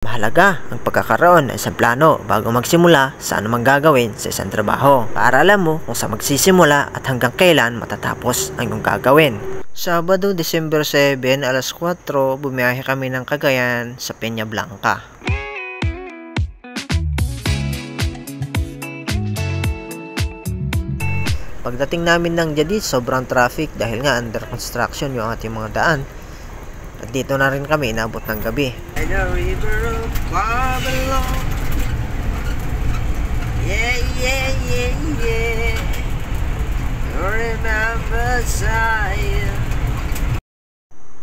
Mahalaga ang pagkakaroon ng isang plano bago magsimula sa anumang gagawin sa isang trabaho para alam mo kung saan magsisimula at hanggang kailan matatapos ang iyong gagawin. Sabado, December 7, alas 4, bumiyahe kami ng Cagayan sa Peña Blanca. Pagdating namin ng Jadit, sobrang traffic dahil nga under construction yung ating mga daan. At dito na rin kami inabot ng gabi.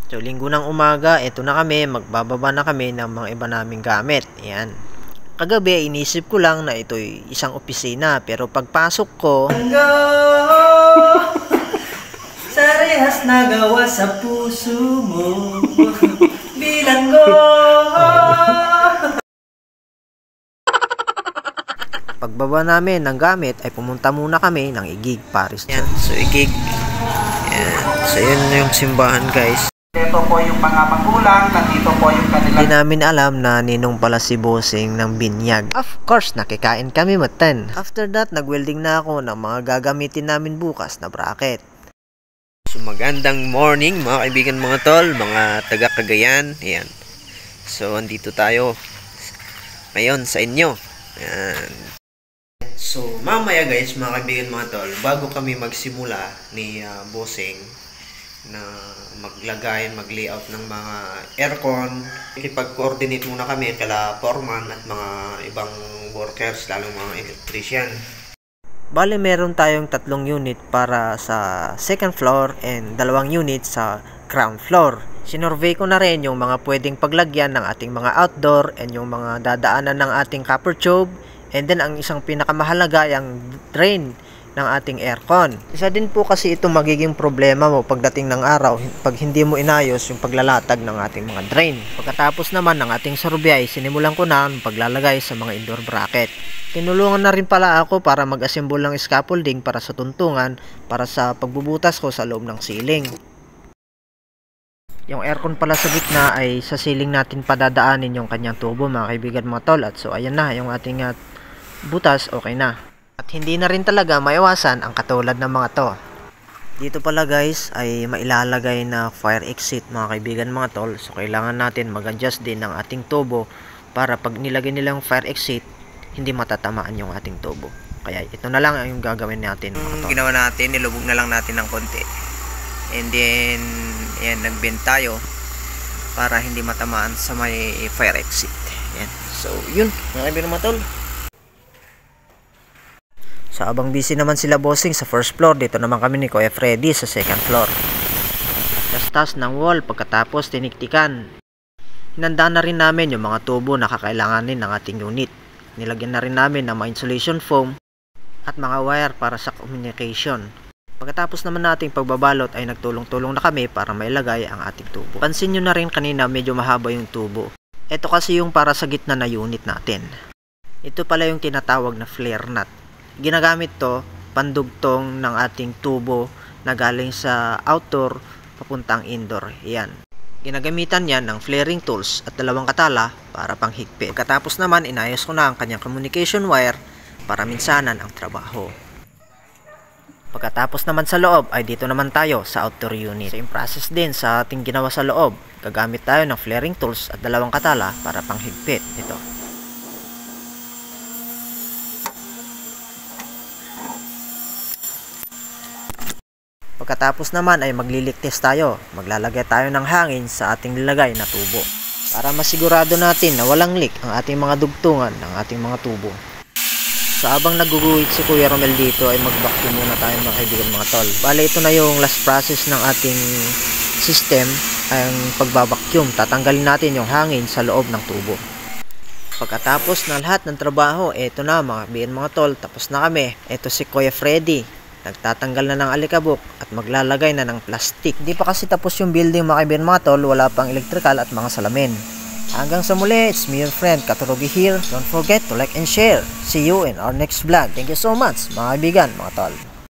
So linggo ng umaga, eto na kami, magbababa na kami ng mga iba naming gamit. Ayan. Kagabi, inisip ko lang na ito'y isang opisina, pero pagpasok ko, sa rehas na gawa sa puso mo, bilanggo. Pagbaba namin ng gamit ay pumunta muna kami ng Igig, Paris. Yan, so Igig. Yan. So yun yung simbahan, guys. Ito po yung mga magulang, nandito po yung kanila. Hindi namin alam na ninong pala si Bossing ng binyag. Of course, nakikain kami matan. After that, nag-welding na ako ng mga gagamitin namin bukas na bracket. So magandang morning mga kaibigan, mga tol, mga taga Cagayan. Ayan. So andito tayo ngayon sa inyo. Ayan. So mamaya guys, mga kaibigan, mga tol, bago kami magsimula ni Bossing na mag-layout ng mga aircon, ikipag-coordinate muna kami kala foreman at mga ibang workers, lalong mga electrician. Bale, meron tayong 3 unit para sa second floor and 2 unit sa ground floor. Sinorvey ko na rin yung mga pwedeng paglagyan ng ating mga outdoor and yung mga dadaanan ng ating copper tube, and then ang isang pinakamahalaga yung drain ng ating aircon. Isa din po kasi ito magiging problema mo pagdating ng araw pag hindi mo inayos yung paglalatag ng ating mga drain. Pagkatapos naman ng ating survey, sinimulan ko na ang paglalagay sa mga indoor bracket. Tinulungan na rin pala ako para mag-assemble ng scaffolding para sa tuntungan para sa pagbubutas ko sa loob ng ceiling. Yung aircon pala sa gitna ay sa ceiling natin padadaanin yung kanyang tubo, mga kaibigan, mga tol. At so ayan na yung ating butas, okay na. At hindi na rin talaga maiwasan ang katulad ng mga to. Dito pala guys ay mailalagay na fire exit, mga kaibigan, mga tol. So kailangan natin mag-adjust din ng ating tubo para pag nilagay nilang fire exit, hindi matatamaan yung ating tubo. Kaya ito na lang yung gagawin natin, mga tol. Ginawa natin, nilubog na lang natin ng konti. And then ayan, nag-bend tayo para hindi matamaan sa may fire exit. Ayan. So yun, mga kaibigan, mga tol. So abang busy naman sila Bossing sa first floor, dito naman kami ni Kuya Freddy sa second floor. Tastas ng wall, pagkatapos tiniktikan. Hinanda na rin namin yung mga tubo na kakailanganin ng ating unit. Nilagyan na rin namin ng mga insulation foam at mga wire para sa communication. Pagkatapos naman nating pagbabalot ay nagtulong-tulong na kami para mailagay ang ating tubo. Pansin nyo na rin kanina medyo mahaba yung tubo. Ito kasi yung para sa gitna na unit natin. Ito pala yung tinatawag na flare nut. Ginagamit to pandugtong ng ating tubo na galing sa outdoor papuntang indoor. Yan. Ginagamitan yan ng flaring tools at 2 katala para panghigpit. Pagkatapos naman, inayos ko na ang kanyang communication wire para minsanan ang trabaho. Pagkatapos naman sa loob ay dito naman tayo sa outdoor unit. Same process din sa ating ginawa sa loob. Gagamit tayo ng flaring tools at 2 katala para panghigpit. Ito. Pagkatapos naman ay magliligtas tayo. Maglalagay tayo ng hangin sa ating nilagay na tubo para masigurado natin na walang leak ang ating mga dugtungan ng ating mga tubo. So habang naguguhit si Kuya Romel dito ay mag-vacuum muna tayo, mga kaibigan, mga tol. Bale, ito na yung last process ng ating system, ang pagbabacuum. Tatanggalin natin yung hangin sa loob ng tubo. Pagkatapos na lahat ng trabaho, ito na, mga kaibigan, mga tol, tapos na kami. Ito si Kuya Freddy. Nagtatanggal na ng alikabok at maglalagay na ng plastic. Di pa kasi tapos yung building, mga kaibigan, mga tol. Wala pang electrical at mga salamin. Hanggang sa muli, it's me your friend Katurugi here. Don't forget to like and share. See you in our next vlog. Thank you so much, mga kaibigan, mga tol.